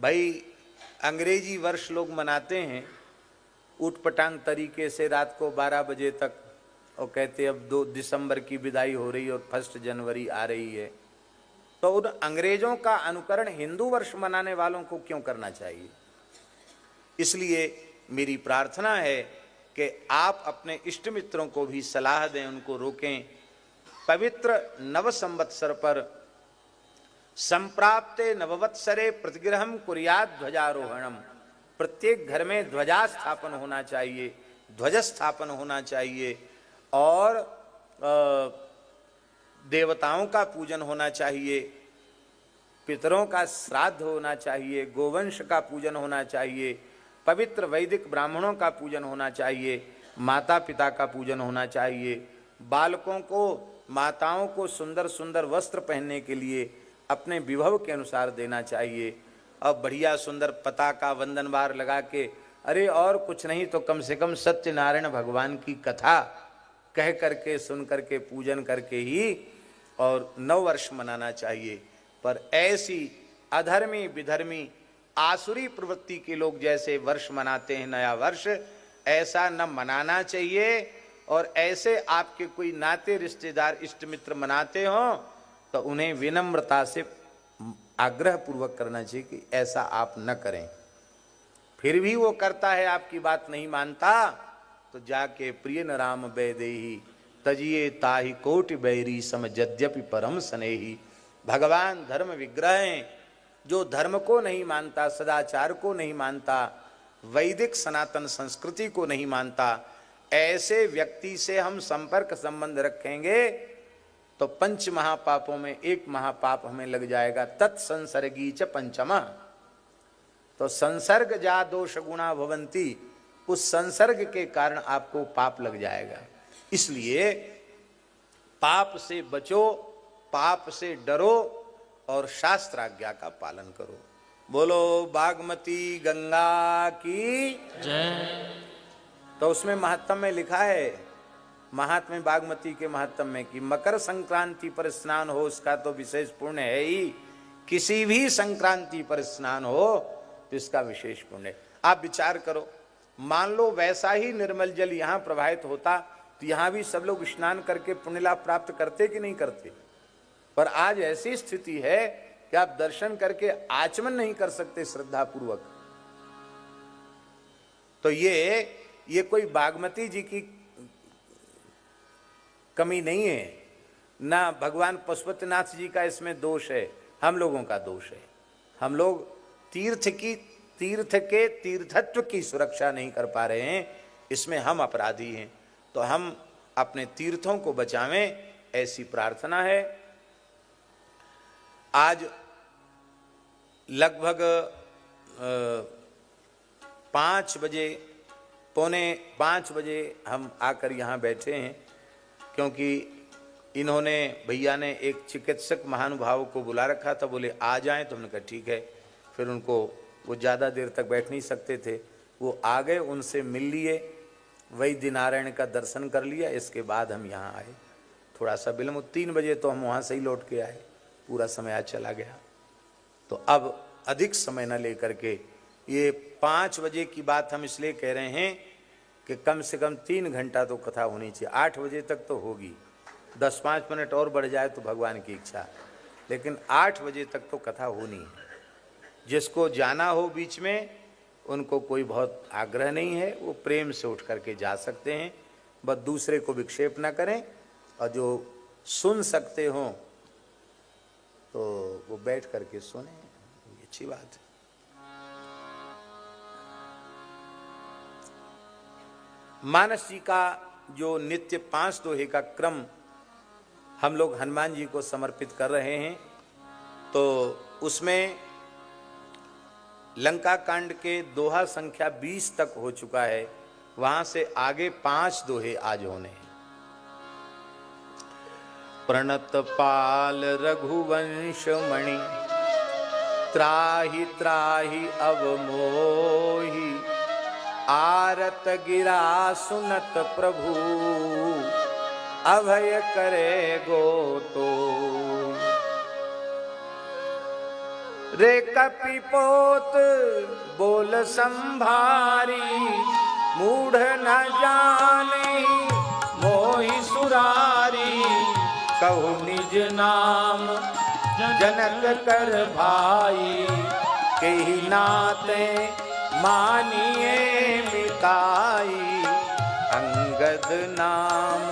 भाई अंग्रेजी वर्ष लोग मनाते हैं ऊटपटांग तरीके से रात को 12 बजे तक, और कहते अब 2 दिसंबर की विदाई हो रही है और 1 जनवरी आ रही है। तो उन अंग्रेजों का अनुकरण हिंदू वर्ष मनाने वालों को क्यों करना चाहिए? इसलिए मेरी प्रार्थना है कि आप अपने इष्ट मित्रों को भी सलाह दें, उनको रोकें। पवित्र नव संवत्सर पर संप्राप्ते नववत्सरे प्रतिगृहम कुर्यात् ध्वजारोहणम, प्रत्येक घर में ध्वजा स्थापन होना चाहिए, ध्वज स्थापन होना चाहिए, और देवताओं का पूजन होना चाहिए, पितरों का श्राद्ध होना चाहिए, गोवंश का पूजन होना चाहिए, पवित्र वैदिक ब्राह्मणों का पूजन होना चाहिए, माता पिता का पूजन होना चाहिए, बालकों को माताओं को सुंदर सुंदर वस्त्र पहनने के लिए अपने विभव के अनुसार देना चाहिए। अब बढ़िया सुंदर पताका वंदनवार लगा के, अरे और कुछ नहीं तो कम से कम सत्यनारायण भगवान की कथा कह करके सुन करके पूजन करके ही और नव वर्ष मनाना चाहिए। पर ऐसी अधर्मी विधर्मी आसुरी प्रवृत्ति के लोग जैसे वर्ष मनाते हैं नया वर्ष, ऐसा न मनाना चाहिए। और ऐसे आपके कोई नाते रिश्तेदार इष्ट मित्र मनाते हों तो उन्हें विनम्रता से आग्रह पूर्वक करना चाहिए कि ऐसा आप न करें। फिर भी वो करता है, आपकी बात नहीं मानता, तो जाके प्रिय न राम बैदेही तजिए ताहि कोटि बैरी सम यद्यपि परम स्नेही। भगवान धर्म विग्रह हैं, जो धर्म को नहीं मानता, सदाचार को नहीं मानता, वैदिक सनातन संस्कृति को नहीं मानता, ऐसे व्यक्ति से हम संपर्क संबंध रखेंगे तो 5 महापापों में एक महापाप हमें लग जाएगा, तत्संसर्गी च पंचमा। तो संसर्ग जा दोष गुणा भवंती, उस संसर्ग के कारण आपको पाप लग जाएगा। इसलिए पाप से बचो, पाप से डरो और शास्त्राज्ञा का पालन करो। बोलो बागमती गंगा की जय। तो उसमें महात्म में लिखा है, महात्म्य बागमती के महात्म में, कि मकर संक्रांति पर स्नान हो उसका तो विशेष पुण्य है ही, किसी भी संक्रांति पर स्नान हो तो इसका विशेष पुण्य है। आप विचार करो, मान लो वैसा ही निर्मल जल यहाँ प्रवाहित होता तो यहाँ भी सब लोग स्नान करके पुण्य लाभ प्राप्त करते कि नहीं करते? पर आज ऐसी स्थिति है कि आप दर्शन करके आचमन नहीं कर सकते श्रद्धा पूर्वक। तो ये कोई बागमती जी की कमी नहीं है, ना भगवान पशुपतिनाथ जी का इसमें दोष है, हम लोगों का दोष है। हम लोग तीर्थ के तीर्थत्व की सुरक्षा नहीं कर पा रहे हैं, इसमें हम अपराधी हैं। तो हम अपने तीर्थों को बचावें, ऐसी प्रार्थना है। आज लगभग 5 बजे, पौने 5 बजे हम आकर यहाँ बैठे हैं, क्योंकि इन्होंने, भैया ने एक चिकित्सक महानुभाव को बुला रखा था, बोले आ जाएं, तो हमने कहा ठीक है। फिर उनको, वो ज़्यादा देर तक बैठ नहीं सकते थे, वो आ गए, उनसे मिल लिए, वैद्य नारायण का दर्शन कर लिया, इसके बाद हम यहाँ आए। थोड़ा सा विलम्ब, 3 बजे तो हम वहाँ से ही लौट के आए, पूरा समय आज चला गया। तो अब अधिक समय न लेकर के, ये 5 बजे की बात हम इसलिए कह रहे हैं कि कम से कम 3 घंटा तो कथा होनी चाहिए। 8 बजे तक तो होगी, 10-5 मिनट और बढ़ जाए तो भगवान की इच्छा, लेकिन 8 बजे तक तो कथा होनी है। जिसको जाना हो बीच में, उनको कोई बहुत आग्रह नहीं है, वो प्रेम से उठ करके जा सकते हैं, बस दूसरे को विक्षेप न करें। और जो सुन सकते हों तो वो बैठ करके सुने, ये अच्छी बात है। मानस जी का जो नित्य 5 दोहे का क्रम हम लोग हनुमान जी को समर्पित कर रहे हैं, तो उसमें लंका कांड के दोहा संख्या 20 तक हो चुका है, वहां से आगे 5 दोहे आज होने हैं। प्रणत पाल रघुवंश मणि त्राहि त्राहि अवमोहि, आरत गिरा सुनत प्रभु अभय करे गो तो। रे कपिपोत बोल संभारी, मूढ़ न जाने मोहि सुरारी। कहु निज नाम जनक कर भाई, केहि नाते मानिए मिताई। अंगद नाम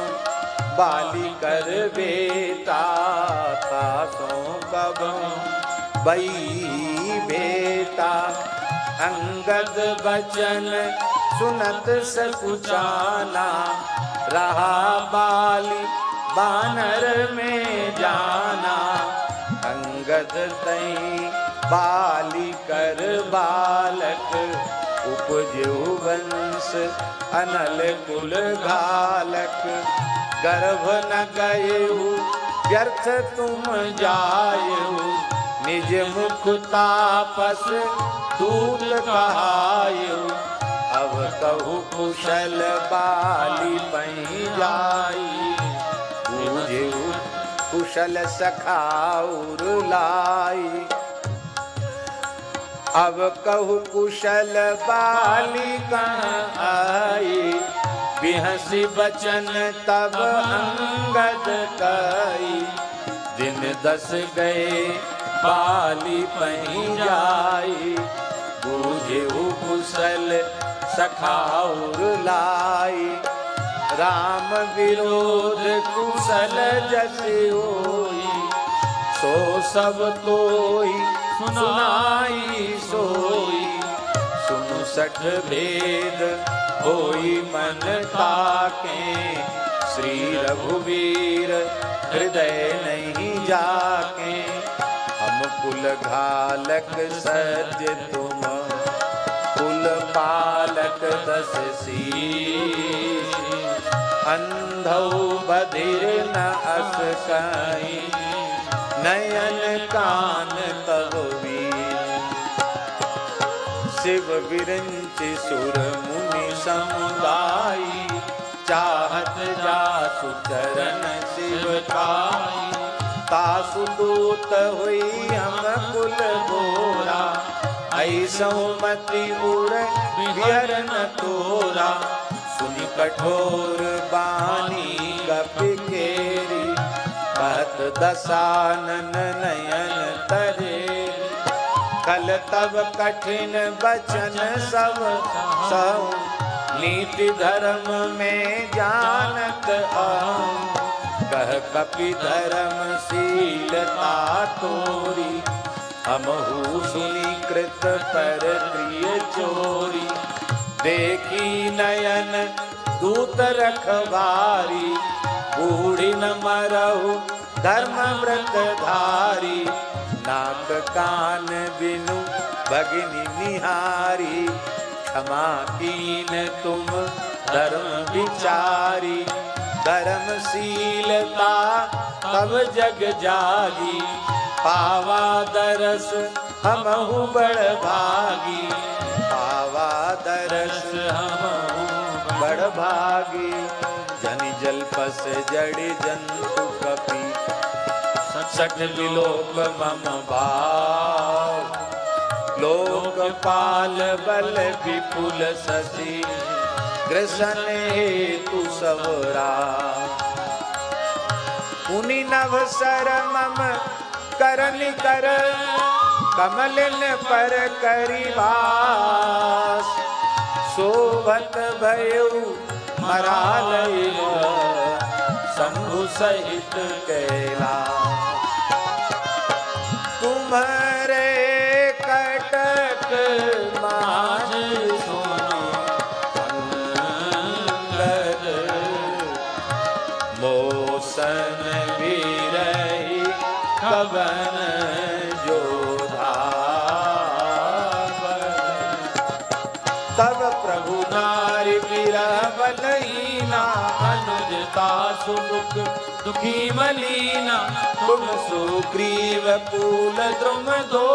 बाली कर बेटा, तासों कब बई बेटा। अंगद बचन सुनत सकुचाना, रहा बाली बानर में जाना। अंगद तई बाली कर बालक, उपजहु वंश अनल कुल घालक। गर्भ न गयहु व्यर्थ तुम जायहु, निज मुख तापस दूत कहायहु। अब कहु कुशल बाली पहि जाई, बूझहु कुशल सखाउर लाई। अब कहु कुशल बाली कहाँ आई, बिहसी बचन तब अंगद कई। दिन 10 गए बाली पही जाई, बूझेहु कुशल सखाउर लाई। राम विरोध कुशल जस होई, सो सब तोई सुनाई सोई। सुनु 60 भेद होई मन ताके, श्री रघुवीर हृदय नहीं जाके। हम कुल घालक सज तुम, कुल पालक 10 शीश। अंधौ बधिर न अस कहीं, नयन कान तब वीर। शिव विरंच सुर मुनि समुदायी, चाहत जासु चरण शिव काई। तासु दूत हुई हम कुल गोरा, ऐसो मति उड़ बिहर न तोरा। सुनि कठोर बानी कपि केरी, कहत दसानन नयन तरे। कल तब कठिन बचन सब सहु, नीति धर्म में जानत आहूँ। कह कपि धर्मशीलता तोरी, हमहु सुनि कृत पर प्रिय चोरी। देखी नयन दूत रखवारी, बूढ़ी न मरहु धर्म व्रत धारी। नाक कान बिनु भगिनी निहारी, क्षमा कीन तुम धर्म विचारी। धर्मशीलता तब जग जागी, पावा दरस हमहु बड़ भागी। पावा दरस हमहु बड़ भागी। जनि जलपस जड़ि जंतु कपि, 60 विलोक मम भाव। लोकपाल बल विपुल शशि, ग्रसन हेतु सबरा। मुनि नवसर मम करनि कर, कमलिन पर करि वास। शोभत भयउ मरालय, शंभु सहित कैलास। तुम्हारे कटक माझ सुनो अंगद, मोसन विरही कवन जोधा। तब प्रभु नारी विरह बलहीना, अनुजता सुख दुखी मलीना। तुम सुग्रीव कुल द्रुम दो,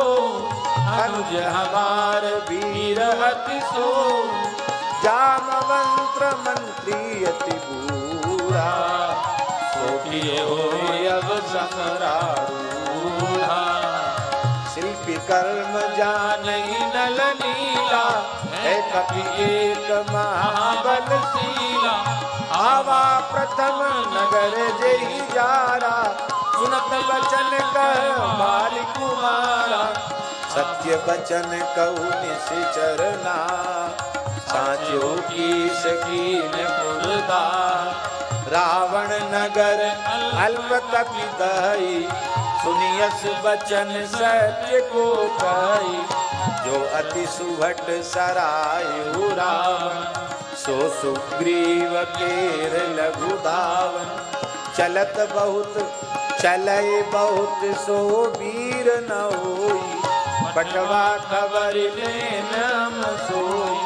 अनुज हमार वीर अति सो। जामवंत मंत्री अति बूढ़ा, सो किए हो अब संग्रारूढ़ा। विकर्म जानहि नल नीला, है कपि एक महाबलशीला। आवा प्रथम नगर जेहि जारा, सुनत बचन कह बाली कुमारा। सत्य बचन कहु निश्चरना, साचो कीस कीन पुरदार। रावण नगर अल्प कपि दही, सुनियस बचन सत्य को कही। जो अति सुभट सरायु रावण, सो सुग्रीव केर लघु धावन। चलत बहुत चलय बहुत, सो वीर न होई। बटवा खबर लेन हम सोई।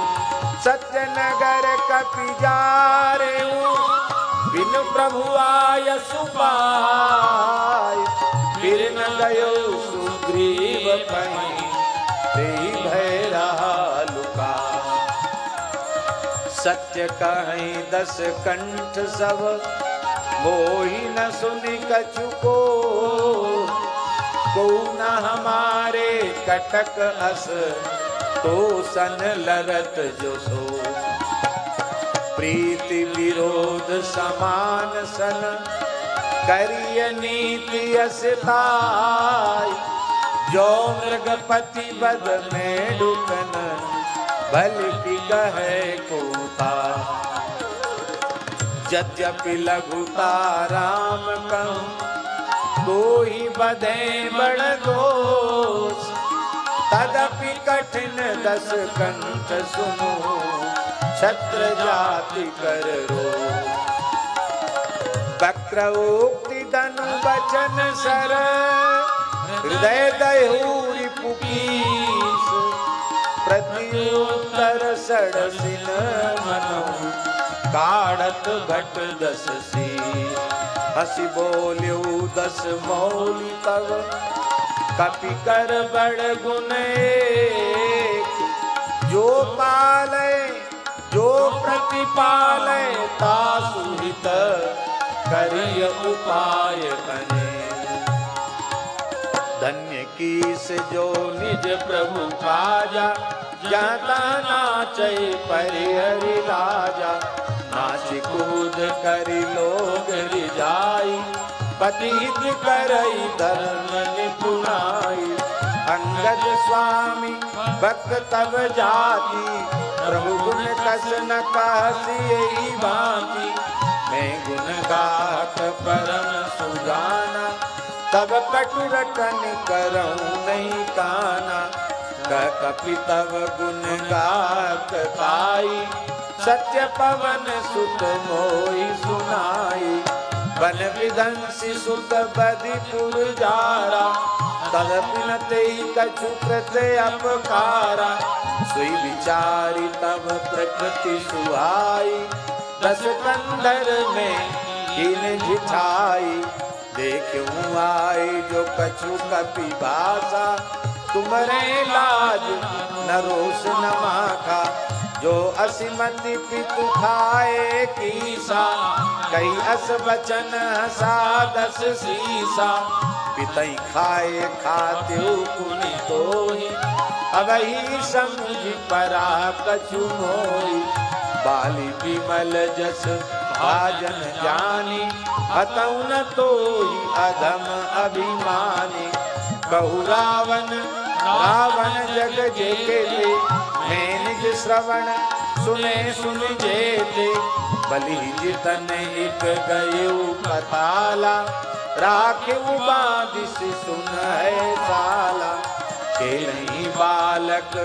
सत्य नगर कपि जारेऊ, बिनु प्रभु आय सुपाय। फिर न गयो सुग्रीव कहीं, तेहि भय रहा लुका। सत्य कहीं 10 कंठ सब, मोहि न सुनि कछु को। को न हमारे कटक अस, तो सन लरत जो सो। प्रीति विरोध समान सन, करिय नीति असताई। जो मृगपति बद में डुकन, भल की कहे कोता। यद्यपि लघुता राम कहूँ, तो ही बधे बड़ दोष। तदपि कठिन 10 कंठ सुनो, क्षत्र जाति कर रोष। वक्रोक्ति धनु वचन सर, हृदय दयूरि पुकीस। प्रत्युत्तर सड़सिन मनो, काढ़त भट 10 शीस। हसी बोल्यो 10 मौलि तब, कपि कर बड़ गुण एक। जो पाले जो प्रतिपाले, तासु हित करिय उपाय अनेक। धन्य कीस जो निज प्रभु काजा, जाता नाचै परिहरि राजा। नाच कूद करि लोग रिझाई, पति हित करई धर्म निपुणाई। अंगद स्वामी भक्त तब जाति, प्रभु गुण कस न कहसी भांति। मैं गुण गात परम सुजाना, तब कटु रटन करऊं नहीं काना। कपि तब गुण गात ताई, सत्य पवन सुत मोहि सुनाई। वन विधंसी सुत बधिपुर जारा, तदपि न तेहि कछु कृत अपकारा। सोई विचारी तब प्रकृति सुहाई, 10 कंधर में कीन झिठाई। देखूं आए जो कछु कपि भाषा, तुमरे लाज न रोष न माखा। जो असिमति पितु खाए कीसा, कई अस बचन हसा 10 सीसा। पितई खाए खात्यु पुनि तोहि, अबहि समझि परा कछु मोहि। बाली विमल जस भाजन जानी, हतउ न तोहि अधम अभिमानी। कहु रावण रावण जग जेते, मैं निज श्रवण सुने सुन जेते। बलि जितन एक गयो पताला, राखेउ बाधिस सुन है साला। के नहीं बालक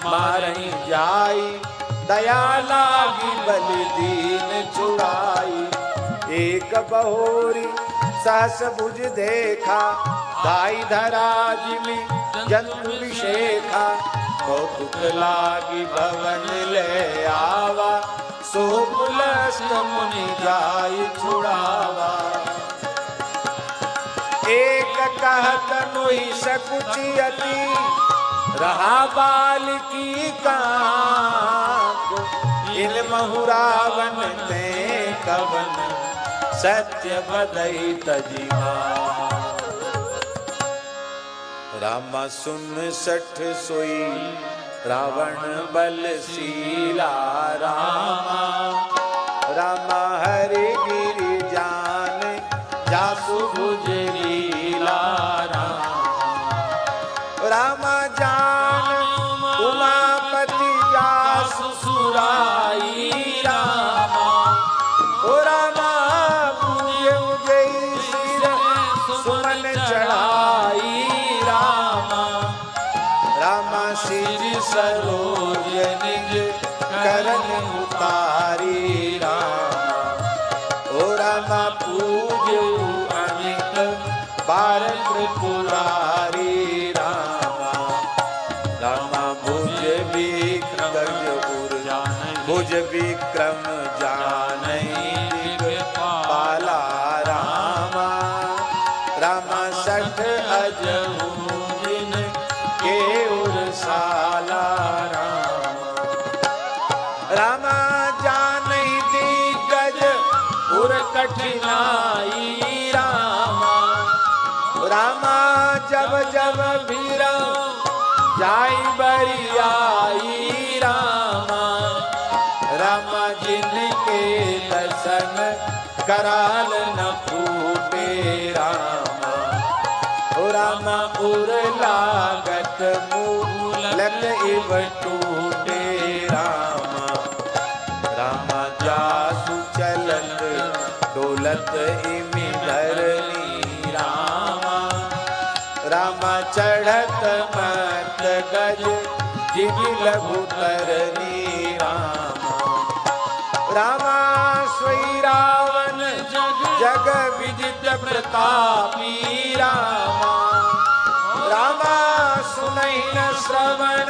मारहि जाई, दया लागी बलि दीन छुड़ाई। एक बहोरी सहस भुज देखा, दाई धरा जिमि जंतु विशेखा। कौतुक लागी भवन ले आवा, सो पुलस्त मुनि जाई छुड़ावा। एक कहत नोहि सकुचि अति, रहा बाल की कांख। इन महु रावण ते कवन, सत्य बदई तजिमा। रामा सुन सठ सोई रावण बलशीला रामा। रामा हरि गिरि जान जासु भुज लीला रामा। रामा जान उमापति जासु सुराई रामा। ओ रामा पूजे जय सिर सुमन चढ़ाई रामा। रामा सिर सरोज निज करन उतारी रामा। ओ रामा पूज्य अमित बार त्रिपुरारी रामा। रामा भुज विक्रम जानई पाला रामा। रामा सठ अजहू दिन के उरसाला रामा। रामा जानई दिग्गज उर कठिनाई रामा। रामा जब जब भीर जाई बरियाई रामा। रामा जिनके दर्शन कराल न फूटे रामा। ओ रामा उर लागत मूलक इव टूटे रामा। रामा जासु चलत डोलत इमि धरनी रामा। रामा चढ़त मत गज जिन लघु तरनी रामा। रामा सोई रावण जग विदित प्रतापी रामा। रामा सुनहि न श्रवण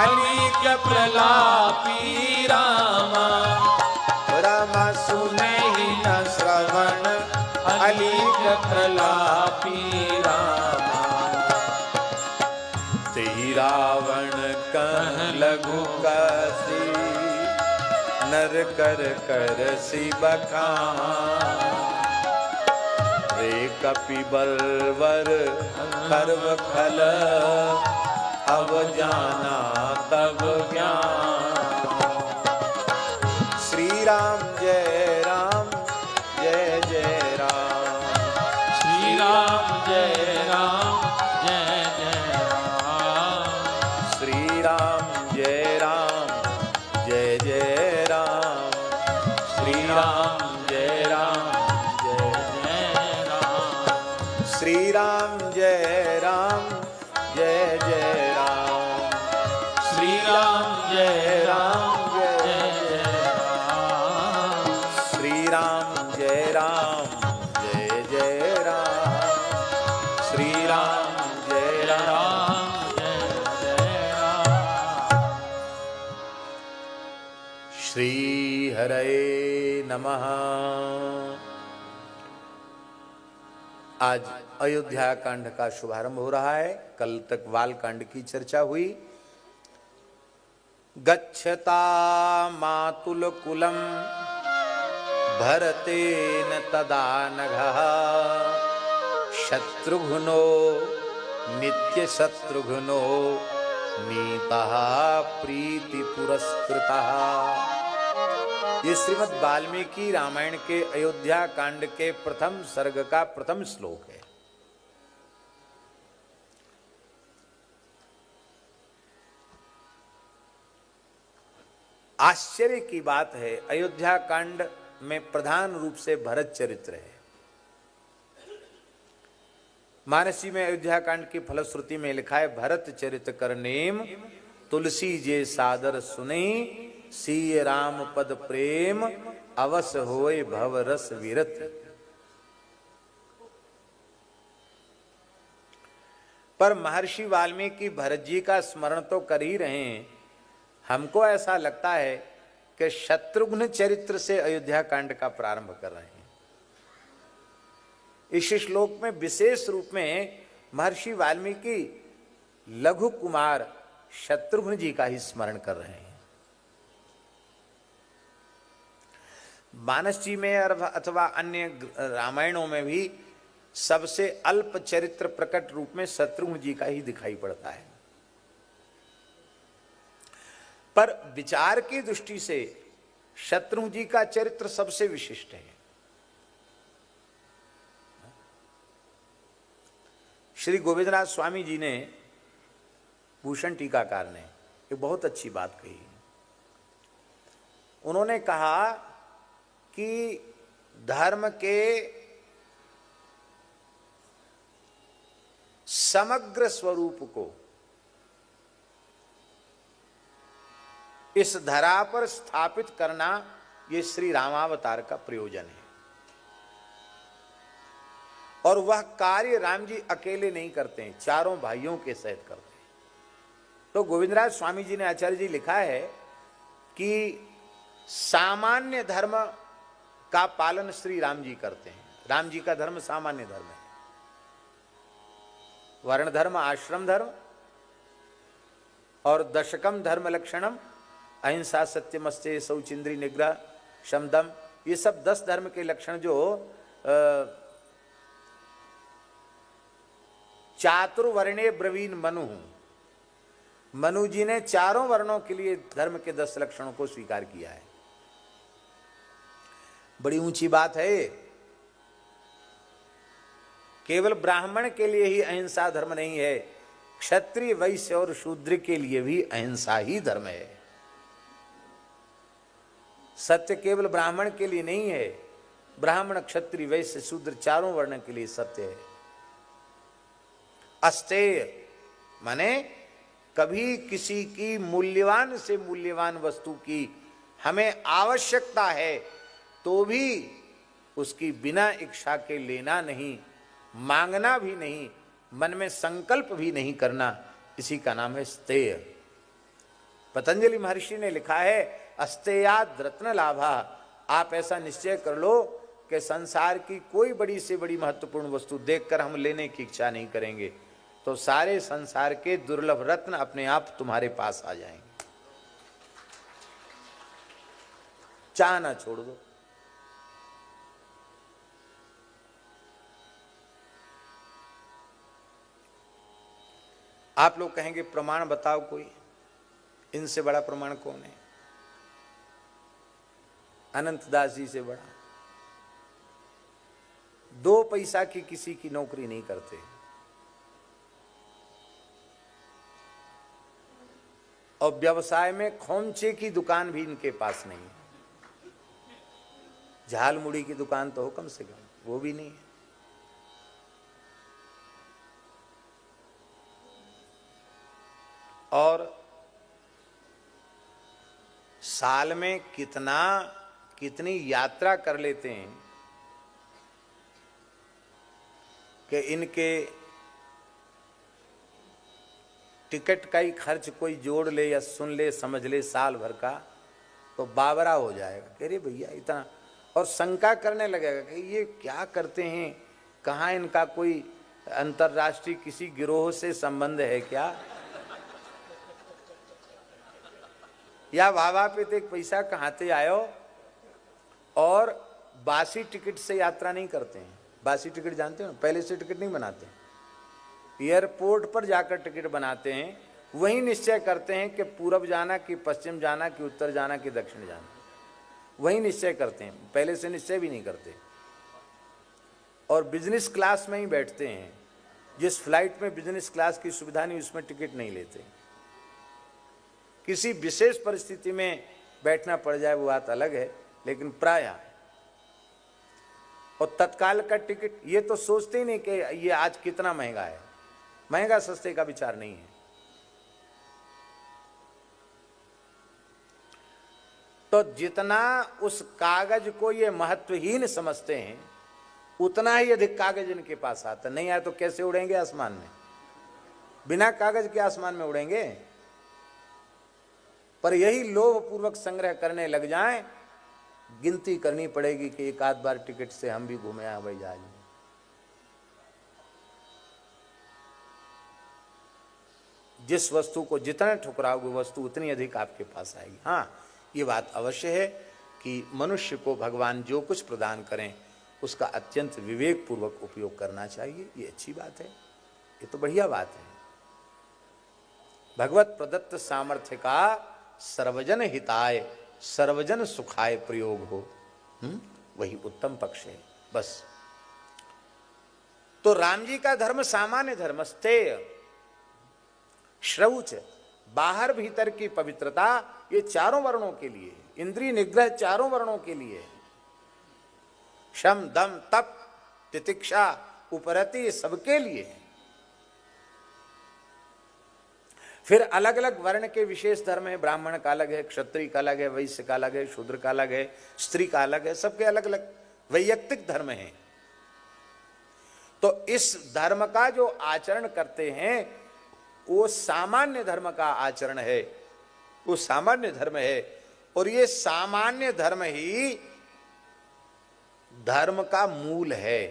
अलीक प्रलापी रामा। रामा सुनहि न श्रवण अलीक प्रलापी रामा। तेहि रावण कह लघु कसी नर कर करसी बखान। रे कपि बलवर खर्व खल अब जाना तब ज्ञान। श्री राम जय राम जय जय राम। श्री राम जय राम जय जय राम। श्री राम जय राम जय जय राम। श्री राम जय राम जय जय राम। श्री राम जय राम जय जय राम। श्री राम जय राम जय जय राम। श्री राम जय राम जय जय राम। श्री राम जय राम जय जय राम। श्री हरे नमः। आज अयोध्या कांड का शुभारंभ हो रहा है। कल तक बाल कांड की चर्चा हुई। गच्छता मातुल कुलम भरतेन तदा नघः। शत्रुघ्नो नित्य शत्रुघ्नो नीतः प्रीति पुरस्कृतः। ये श्रीमद् वाल्मीकि रामायण के अयोध्या कांड के प्रथम सर्ग का प्रथम श्लोक है। आश्चर्य की बात है, अयोध्या कांड में प्रधान रूप से भरत चरित्र है। मानसी में अयोध्या कांड की फलश्रुति में लिखा है, भरत चरित करनेम तुलसी जे सादर सुने। सीय राम पद प्रेम अवस होय भव रस विरत। पर महर्षि वाल्मीकि भरत जी का स्मरण तो कर ही रहे हैं। हमको ऐसा लगता है कि शत्रुघ्न चरित्र से अयोध्या कांड का प्रारंभ कर रहे हैं। इस श्लोक में विशेष रूप में महर्षि वाल्मीकि लघु कुमार शत्रुघ्न जी का ही स्मरण कर रहे हैं। मानस जी में अथवा अन्य रामायणों में भी सबसे अल्प चरित्र प्रकट रूप में शत्रुघ्न जी का ही दिखाई पड़ता है, पर विचार की दृष्टि से शत्रुघ्न जी का चरित्र सबसे विशिष्ट है। श्री गोविंदनाथ स्वामी जी ने, भूषण टीकाकार ने एक बहुत अच्छी बात कही। उन्होंने कहा कि धर्म के समग्र स्वरूप को इस धरा पर स्थापित करना ये श्री रामावतार का प्रयोजन है, और वह कार्य राम जी अकेले नहीं करते हैं, चारों भाइयों के सहित करते हैं। तो गोविंदराज स्वामी जी ने, आचार्य जी, लिखा है कि सामान्य धर्म का पालन श्री राम जी करते हैं। राम जी का धर्म सामान्य धर्म है, वर्ण धर्म, आश्रम धर्म और दशकम धर्म लक्षणम, अहिंसा, सत्यमस्ते, शौचिंद्री निग्रह, शमदम, ये सब 10 धर्म के लक्षण जो चातुर्वर्णे ब्रवीन मनु, मनु जी ने चारों वर्णों के लिए धर्म के 10 लक्षणों को स्वीकार किया है। बड़ी ऊंची बात है। केवल ब्राह्मण के लिए ही अहिंसा धर्म नहीं है, क्षत्रिय, वैश्य और शूद्र के लिए भी अहिंसा ही धर्म है। सत्य केवल ब्राह्मण के लिए नहीं है, ब्राह्मण, क्षत्रिय, वैश्य, शूद्र चारों वर्ण के लिए सत्य है। अस्तेय माने कभी किसी की मूल्यवान से मूल्यवान वस्तु की हमें आवश्यकता है तो भी उसकी बिना इच्छा के लेना नहीं, मांगना भी नहीं, मन में संकल्प भी नहीं करना, इसी का नाम है स्तेय। पतंजलि महर्षि ने लिखा है, अस्तेयाद रत्न लाभा। आप ऐसा निश्चय कर लो कि संसार की कोई बड़ी से बड़ी महत्वपूर्ण वस्तु देखकर हम लेने की इच्छा नहीं करेंगे, तो सारे संसार के दुर्लभ रत्न अपने आप तुम्हारे पास आ जाएंगे। चाहना छोड़ दो। आप लोग कहेंगे प्रमाण बताओ कोई, इनसे बड़ा प्रमाण कौन है? अनंत दास जी से बड़ा। 2 पैसा की किसी की नौकरी नहीं करते, और व्यवसाय में खोमचे की दुकान भी इनके पास नहीं है। झाल मुड़ी की दुकान तो हो कम से कम, वो भी नहीं है। और साल में कितनी यात्रा कर लेते हैं कि इनके टिकट का ही खर्च कोई जोड़ ले या सुन ले, समझ ले साल भर का, तो बावरा हो जाएगा कि अरे भैया इतना, और शंका करने लगेगा कि ये क्या करते हैं, कहाँ इनका कोई अंतर्राष्ट्रीय किसी गिरोह से संबंध है क्या, या वाह पे तो एक पैसा कहाँ से आयो। और बासी टिकट से यात्रा नहीं करते हैं। बासी टिकट जानते हो ना, पहले से टिकट नहीं बनाते, एयरपोर्ट पर जाकर टिकट बनाते हैं, वही निश्चय करते हैं कि पूरब जाना कि पश्चिम जाना कि उत्तर जाना कि दक्षिण जाना, वही निश्चय करते हैं, पहले से निश्चय भी नहीं करते। और बिजनेस क्लास में ही बैठते हैं, जिस फ्लाइट में बिजनेस क्लास की सुविधा नहीं उसमें टिकट नहीं लेते। किसी विशेष परिस्थिति में बैठना पड़ जाए वो बात अलग है, लेकिन प्रायः और तत्काल का टिकट ये तो सोचते ही नहीं कि ये आज कितना महंगा है। महंगा सस्ते का विचार नहीं है। तो जितना उस कागज को ये महत्वहीन समझते हैं, उतना ही अधिक कागज इनके पास आता। नहीं आए तो कैसे उड़ेंगे आसमान में? बिना कागज के आसमान में उड़ेंगे? पर यही लोभ पूर्वक संग्रह करने लग जाएं, गिनती करनी पड़ेगी कि एक आध बार टिकट से हम भी घूमे हवाई जहाज में। जिस वस्तु को जितना ठुकराओगे वस्तु उतनी अधिक आपके पास आएगी। हाँ, ये बात अवश्य है कि मनुष्य को भगवान जो कुछ प्रदान करें उसका अत्यंत विवेक पूर्वक उपयोग करना चाहिए। ये अच्छी बात है, ये तो बढ़िया बात है। भगवत प्रदत्त सामर्थ्य का सर्वजन हिताय सर्वजन सुखाय प्रयोग हो, वही उत्तम पक्ष है। बस तो राम जी का धर्म सामान्य धर्म, स्थेय, श्रौच, बाहर भीतर की पवित्रता, ये चारों वर्णों के लिए, इंद्रिय निग्रह चारों वर्णों के लिए, शम दम तप तितिक्षा उपरति सबके लिए। फिर अलग अलग वर्ण के विशेष धर्म है, ब्राह्मण का अलग है, क्षत्रिय का अलग है, वैश्य का अलग है, शूद्र का अलग है, स्त्री का अलग है, सबके अलग अलग वैयक्तिक धर्म है। तो इस धर्म का जो आचरण करते हैं वो सामान्य धर्म का आचरण है, वो सामान्य धर्म है। और ये सामान्य धर्म ही धर्म का मूल है,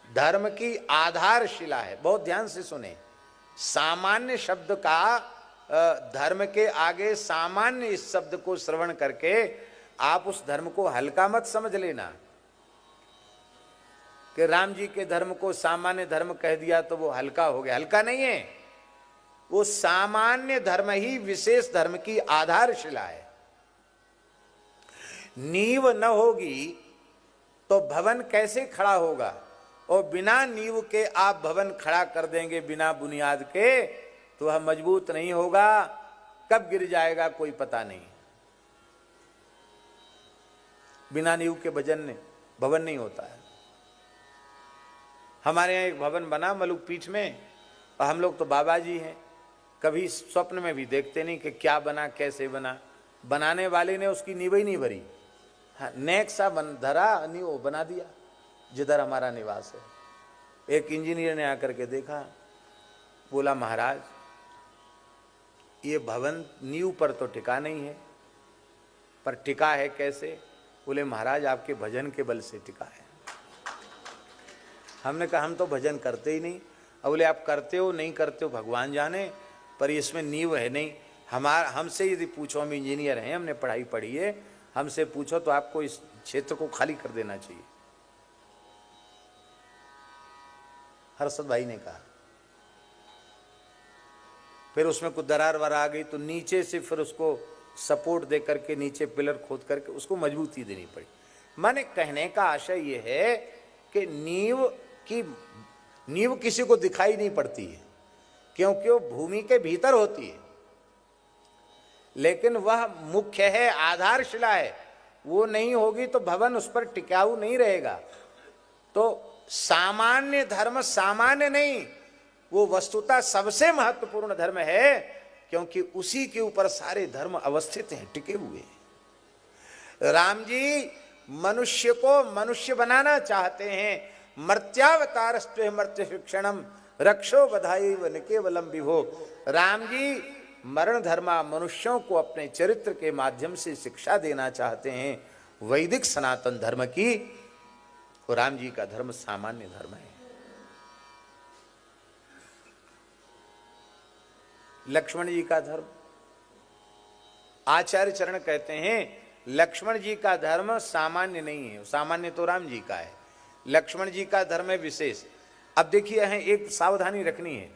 धर्म की आधारशिला है। बहुत ध्यान से सुने, सामान्य शब्द का धर्म के आगे सामान्य इस शब्द को श्रवण करके आप उस धर्म को हल्का मत समझ लेना कि राम जी के धर्म को सामान्य धर्म कह दिया तो वो हल्का हो गया। हल्का नहीं है, वो सामान्य धर्म ही विशेष धर्म की आधारशिला है। नींव न होगी तो भवन कैसे खड़ा होगा, और बिना नींव के आप भवन खड़ा कर देंगे बिना बुनियाद के तो वह मजबूत नहीं होगा, कब गिर जाएगा कोई पता नहीं। बिना नींव के भवन नहीं होता है। हमारे यहाँ एक भवन बना मलुक पीठ में, और हम लोग तो बाबा जी हैं, कभी स्वप्न में भी देखते नहीं कि क्या बना कैसे बना। बनाने वाले ने उसकी नींव ही नहीं भरी, हाँ नेक सा धरा नींव बना दिया जिधर हमारा निवास है। एक इंजीनियर ने आकर के देखा, बोला महाराज ये भवन नींव पर तो टिका नहीं है, पर टिका है कैसे? बोले महाराज आपके भजन के बल से टिका है। हमने कहा हम तो भजन करते ही नहीं। अब बोले आप करते हो नहीं करते हो भगवान जाने, पर इसमें नींव है नहीं। हमसे यदि पूछो, हम इंजीनियर हैं, हमने पढ़ाई पढ़ी है, हमसे पूछो तो आपको इस क्षेत्र को खाली कर देना चाहिए। हर्षद भाई ने कहा। फिर उसमें कुछ दरार वरार आ गई तो नीचे से फिर उसको सपोर्ट दे करके नीचे पिलर खोद करके उसको मजबूती देनी पड़ी। माने कहने का आशय यह है कि नींव किसी को दिखाई नहीं पड़ती है क्योंकि वो भूमि के भीतर होती है, लेकिन वह मुख्य है, आधारशिला है। वो नहीं होगी तो भवन उस पर टिकाऊ नहीं रहेगा। तो सामान्य धर्म सामान्य नहीं, वो वस्तुतः सबसे महत्वपूर्ण धर्म है, क्योंकि उसी के ऊपर सारे धर्म अवस्थित हैं, टिके हुए हैं। राम जी मनुष्य को मनुष्य बनाना चाहते हैं। मर्त्यावतारस्त्वे मर्त्य शिक्षणम रक्षो बधाई वन केवलम विभो। राम जी मरण धर्मा मनुष्यों को अपने चरित्र के माध्यम से शिक्षा देना चाहते हैं वैदिक सनातन धर्म की। और राम जी का धर्म सामान्य धर्म है। लक्ष्मण जी का धर्म, आचार्य चरण कहते हैं लक्ष्मण जी का धर्म सामान्य नहीं है, सामान्य तो राम जी का है, लक्ष्मण जी का धर्म है विशेष। अब देखिए यहाँ एक सावधानी रखनी है,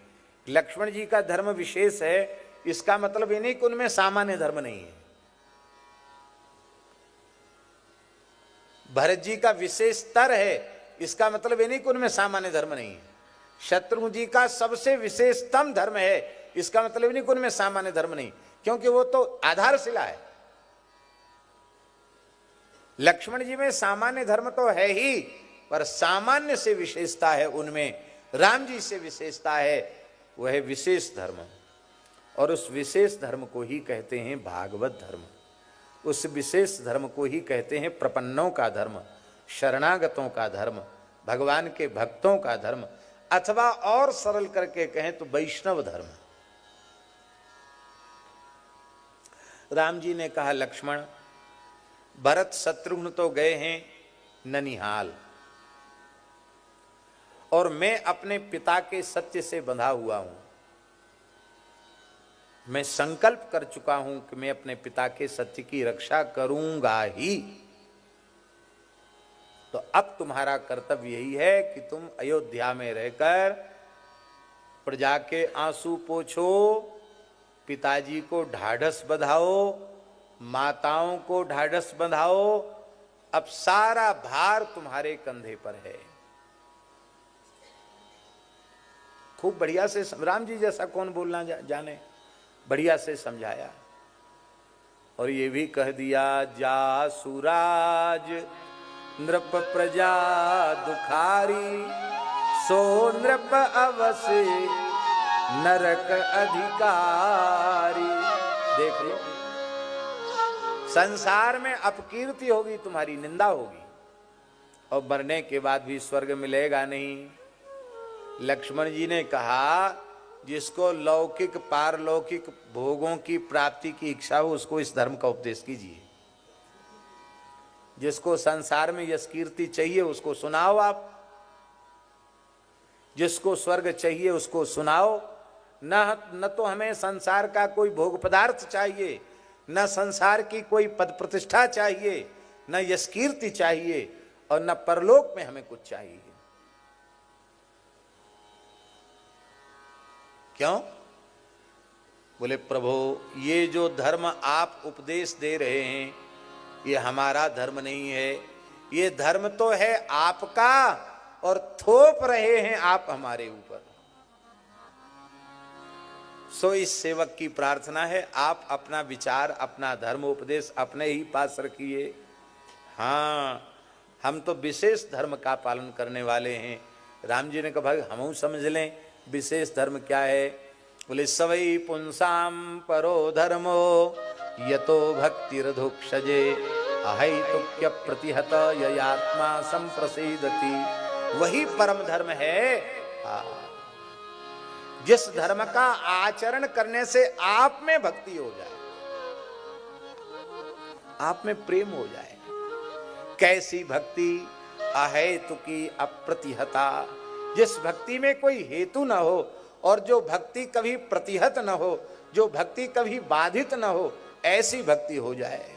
लक्ष्मण जी का धर्म विशेष है, इसका मतलब ये नहीं कि उनमें सामान्य धर्म नहीं है। भरत जी का विशेष स्तर है, इसका मतलब ये नहीं कि उनमें सामान्य धर्म नहीं है। शत्रुघ्न जी का सबसे विशेषतम धर्म है, इसका मतलब नहीं कि उनमें सामान्य धर्म नहीं, क्योंकि वो तो आधारशिला है। लक्ष्मण जी में सामान्य धर्म तो है ही, पर सामान्य से विशेषता है उनमें, राम जी से विशेषता है, वह है विशेष धर्म। और उस विशेष धर्म को ही कहते हैं भागवत धर्म, उस विशेष धर्म को ही कहते हैं प्रपन्नों का धर्म, शरणागतों का धर्म, भगवान के भक्तों का धर्म, अथवा और सरल करके कहें तो वैष्णव धर्म। राम जी ने कहा लक्ष्मण, भरत शत्रुघ्न तो गए हैं ननिहाल, और मैं अपने पिता के सत्य से बंधा हुआ हूं। मैं संकल्प कर चुका हूं कि मैं अपने पिता के सत्य की रक्षा करूंगा ही। तो अब तुम्हारा कर्तव्य यही है कि तुम अयोध्या में रहकर प्रजा के आंसू पोंछो, पिताजी को ढाढ़स बंधाओ, माताओं को ढाढ़स बंधाओ। अब सारा भार तुम्हारे कंधे पर है। खूब बढ़िया से राम जी जैसा कौन बोलना जाने, बढ़िया से समझाया। और ये भी कह दिया, जा सुराज नृप प्रजा दुखारी, सो नृप अवश्य नरक अधिकारी। देख लो, संसार में अपकीर्ति होगी, तुम्हारी निंदा होगी, और मरने के बाद भी स्वर्ग मिलेगा नहीं। लक्ष्मण जी ने कहा, जिसको लौकिक पारलौकिक भोगों की प्राप्ति की इच्छा हो उसको इस धर्म का उपदेश कीजिए। जिसको संसार में यश कीर्ति चाहिए उसको सुनाओ आप, जिसको स्वर्ग चाहिए उसको सुनाओ। न तो हमें संसार का कोई भोग पदार्थ चाहिए, न संसार की कोई पद प्रतिष्ठा चाहिए, न यश कीर्ति चाहिए, और न परलोक में हमें कुछ चाहिए। क्यों? बोले प्रभु, ये जो धर्म आप उपदेश दे रहे हैं ये हमारा धर्म नहीं है, ये धर्म तो है आपका, और थोप रहे हैं आप हमारे ऊपर। सो इस सेवक की प्रार्थना है, आप अपना विचार, अपना धर्म उपदेश अपने ही पास रखिए। हाँ, हम तो विशेष धर्म का पालन करने वाले हैं। राम जी ने कहा, भाई हम समझ लें विशेष धर्म क्या है। बोले, सवै पुंसाम परो धर्मो यतो भक्तिरधुक्षजे, अहैतुक्य प्रतिहत ययात्मा संप्रसीदति। वही परम धर्म है। जिस धर्म का आचरण करने से आप में भक्ति हो जाए, आप में प्रेम हो जाए। कैसी भक्ति? अहेतुकी अप्रतिहता, जिस भक्ति में कोई हेतु न हो, और जो भक्ति कभी प्रतिहत न हो, जो भक्ति कभी बाधित न हो, ऐसी भक्ति हो जाए।